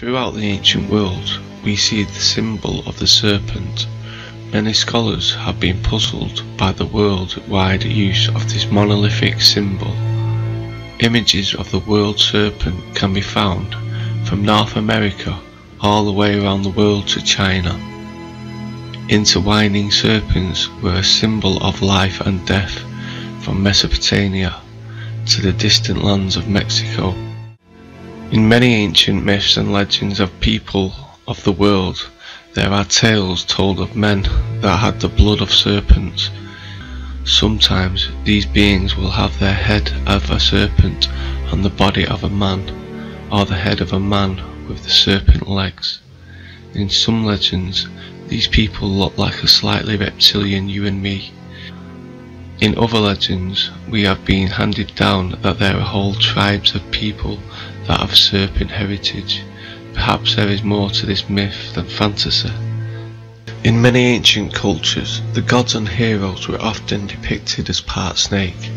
Throughout the ancient world, we see the symbol of the serpent. Many scholars have been puzzled by the worldwide use of this monolithic symbol. Images of the world serpent can be found from North America all the way around the world to China. Intertwining serpents were a symbol of life and death from Mesopotamia to the distant lands of Mexico. In many ancient myths and legends of people of the world, there are tales told of men that had the blood of serpents. Sometimes these beings will have their head of a serpent on the body of a man, or the head of a man with the serpent legs. In some legends, these people look like a slightly reptilian you and me. In other legends, we have been handed down that there are whole tribes of people that have serpent heritage. Perhaps there is more to this myth than fantasy. In many ancient cultures, the gods and heroes were often depicted as part snake.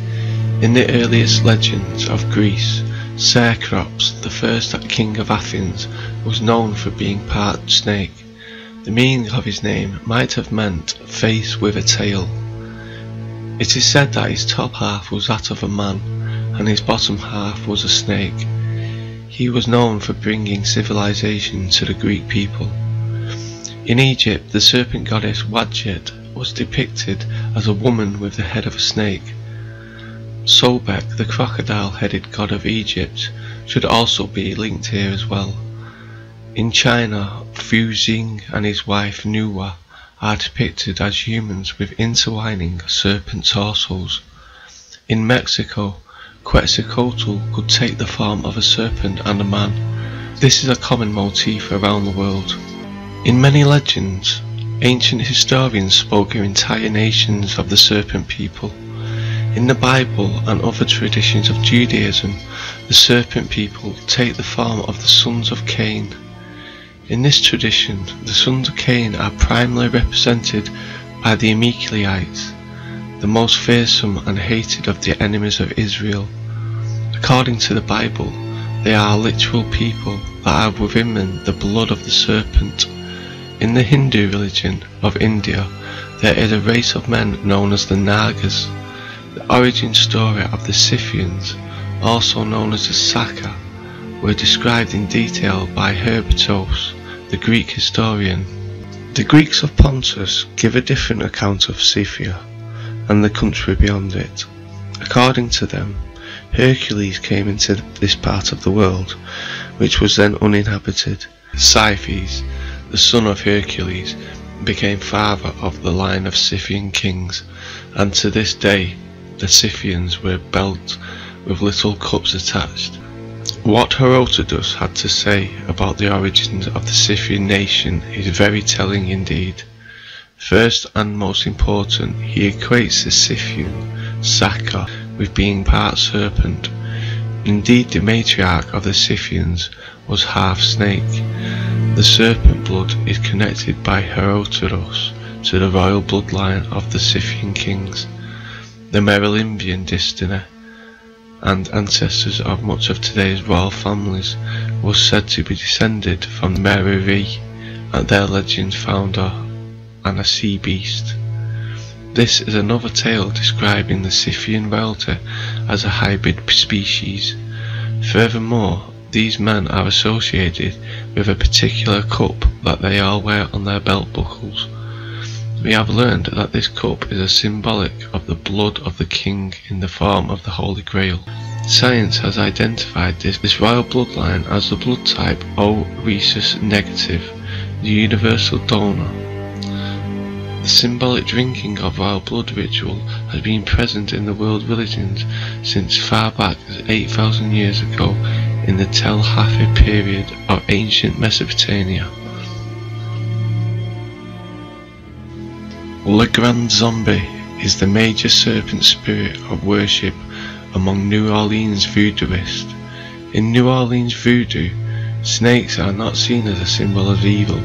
In the earliest legends of Greece, Serpent, the first king of Athens, was known for being part snake. The meaning of his name might have meant face with a tail. It is said that his top half was that of a man, and his bottom half was a snake. He was known for bringing civilization to the Greek people. In Egypt, the serpent goddess Wadjet was depicted as a woman with the head of a snake. Sobek, the crocodile-headed god of Egypt, should also be linked here as well. In China, Fu Xing and his wife Nuwa are depicted as humans with intertwining serpent torsos. In Mexico, Quetzalcoatl could take the form of a serpent and a man. This is a common motif around the world. In many legends, ancient historians spoke of entire nations of the serpent people. In the Bible and other traditions of Judaism, the serpent people take the form of the sons of Cain. In this tradition, the sons of Cain are primarily represented by the Amalekites, the most fearsome and hated of the enemies of Israel. According to the Bible, they are literal people that have within them the blood of the serpent. In the Hindu religion of India, there is a race of men known as the Nagas. The origin story of the Scythians, also known as the Saka, were described in detail by Herodotus, the Greek historian. The Greeks of Pontus give a different account of Scythia and the country beyond it. According to them, Hercules came into this part of the world, which was then uninhabited. Scythes, the son of Hercules, became father of the line of Scythian kings, and to this day the Scythians were built with little cups attached. What Herodotus had to say about the origins of the Scythian nation is very telling indeed. First and most important, he equates the Scythian, Saka, with being part serpent. Indeed, the matriarch of the Scythians was half snake. The serpent blood is connected by Herodotus to the royal bloodline of the Scythian kings. The Merovingian dynasty and ancestors of much of today's royal families was said to be descended from the Merovi and their legends founder and a sea beast. This is another tale describing the Scythian royalty as a hybrid species. Furthermore, these men are associated with a particular cup that they all wear on their belt buckles. We have learned that this cup is a symbolic of the blood of the king in the form of the Holy Grail. Science has identified this royal bloodline as the blood type O rhesus negative, the universal donor. The symbolic drinking of royal blood ritual has been present in the world religions since far back as 8,000 years ago in the Tel Hafi period of ancient Mesopotamia. Le Grand Zombie is the major serpent spirit of worship among New Orleans voodooists. In New Orleans voodoo, snakes are not seen as a symbol of evil,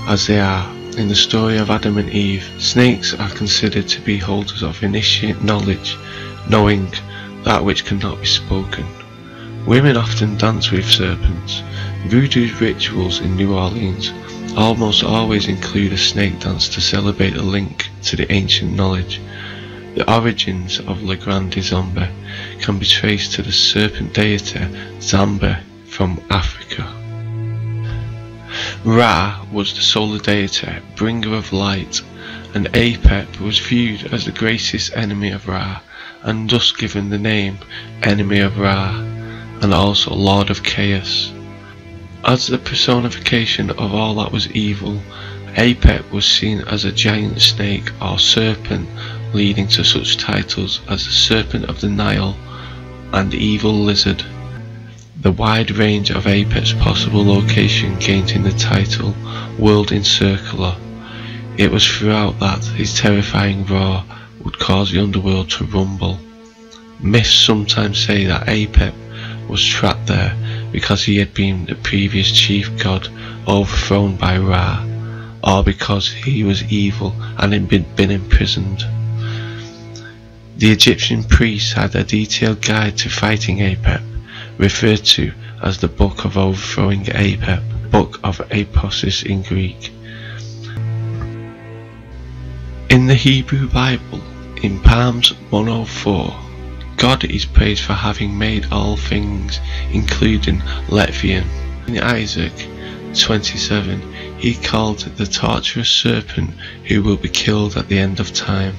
as they are in the story of Adam and Eve. Snakes are considered to be holders of initiate knowledge, knowing that which cannot be spoken. Women often dance with serpents. Voodoo's rituals in New Orleans almost always include a snake dance to celebrate a link to the ancient knowledge. The origins of Le Grand Zambe can be traced to the serpent deity Zambe from Africa. Ra was the solar deity, bringer of light, and Apep was viewed as the greatest enemy of Ra, and thus given the name Enemy of Ra, and also Lord of Chaos. As the personification of all that was evil, Apep was seen as a giant snake or serpent, leading to such titles as the Serpent of the Nile and Evil Lizard. The wide range of Apep's possible location gained him the title World Encircler. It was throughout that his terrifying roar would cause the underworld to rumble. Myths sometimes say that Apep was trapped there because he had been the previous chief god overthrown by Ra, or because he was evil and had been imprisoned. The Egyptian priests had a detailed guide to fighting Apep, referred to as the Book of Overthrowing Apep, Book of Aposis in Greek. In the Hebrew Bible, in Psalms 104, God is praised for having made all things, including Leviathan. In Isaac 27, he called the torturous serpent who will be killed at the end of time.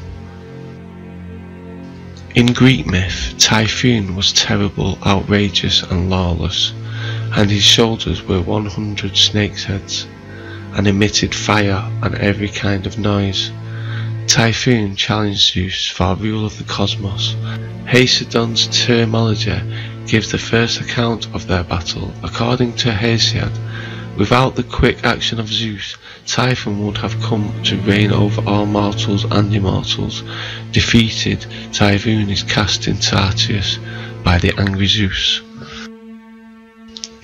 In Greek myth, Typhoon was terrible, outrageous and lawless, and his shoulders were 100 snakes' heads, and emitted fire and every kind of noise. Typhoon challenged Zeus for rule of the cosmos. Hesiod's Terminology gives the first account of their battle. According to Hesiod, without the quick action of Zeus, Typhon would have come to reign over all mortals and immortals. Defeated, Typhoon is cast in Tartarus by the angry Zeus.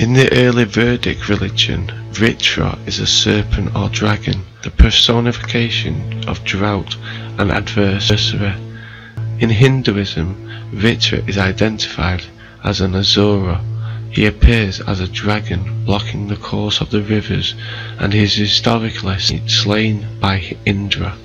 In the early Vedic religion, Vritra is a serpent or dragon, the personification of drought and adversity. In Hinduism, Vritra is identified as an Asura. He appears as a dragon blocking the course of the rivers, and is historically slain by Indra.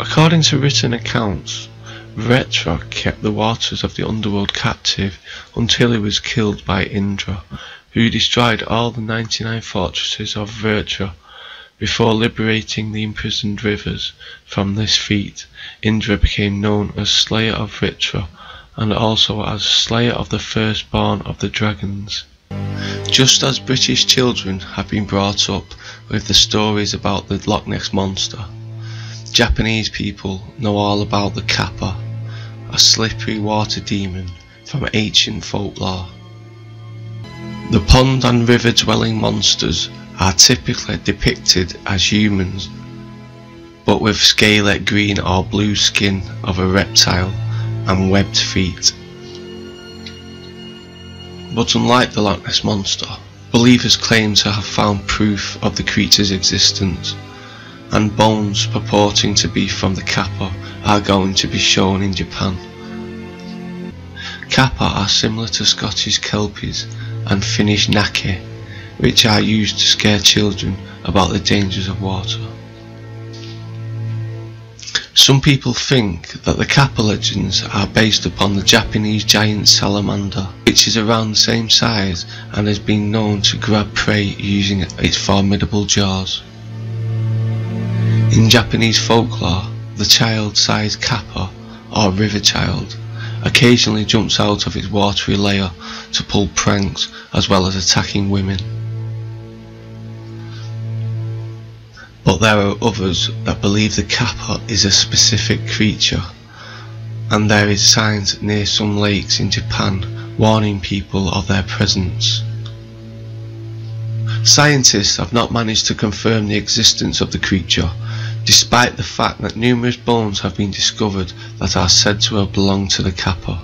According to written accounts, Vritra kept the waters of the underworld captive until he was killed by Indra, who destroyed all the 99 fortresses of Vritra. Before liberating the imprisoned rivers from this feat, Indra became known as Slayer of Vritra, and also as Slayer of the Firstborn of the Dragons. Just as British children have been brought up with the stories about the Loch Ness Monster, Japanese people know all about the Kappa, a slippery water demon from ancient folklore. The pond and river dwelling monsters are typically depicted as humans, but with scaly green or blue skin of a reptile and webbed feet. But unlike the Loch Ness Monster, believers claim to have found proof of the creature's existence, and bones purporting to be from the Kappa are going to be shown in Japan. Kappa are similar to Scottish Kelpies and Finnish Naki, which are used to scare children about the dangers of water. Some people think that the Kappa legends are based upon the Japanese giant salamander, which is around the same size and has been known to grab prey using its formidable jaws. In Japanese folklore, the child-sized Kappa, or river child, occasionally jumps out of its watery lair to pull pranks as well as attacking women. But there are others that believe the Kappa is a specific creature, and there is signs near some lakes in Japan warning people of their presence. Scientists have not managed to confirm the existence of the creature, despite the fact that numerous bones have been discovered that are said to have belonged to the Kappa.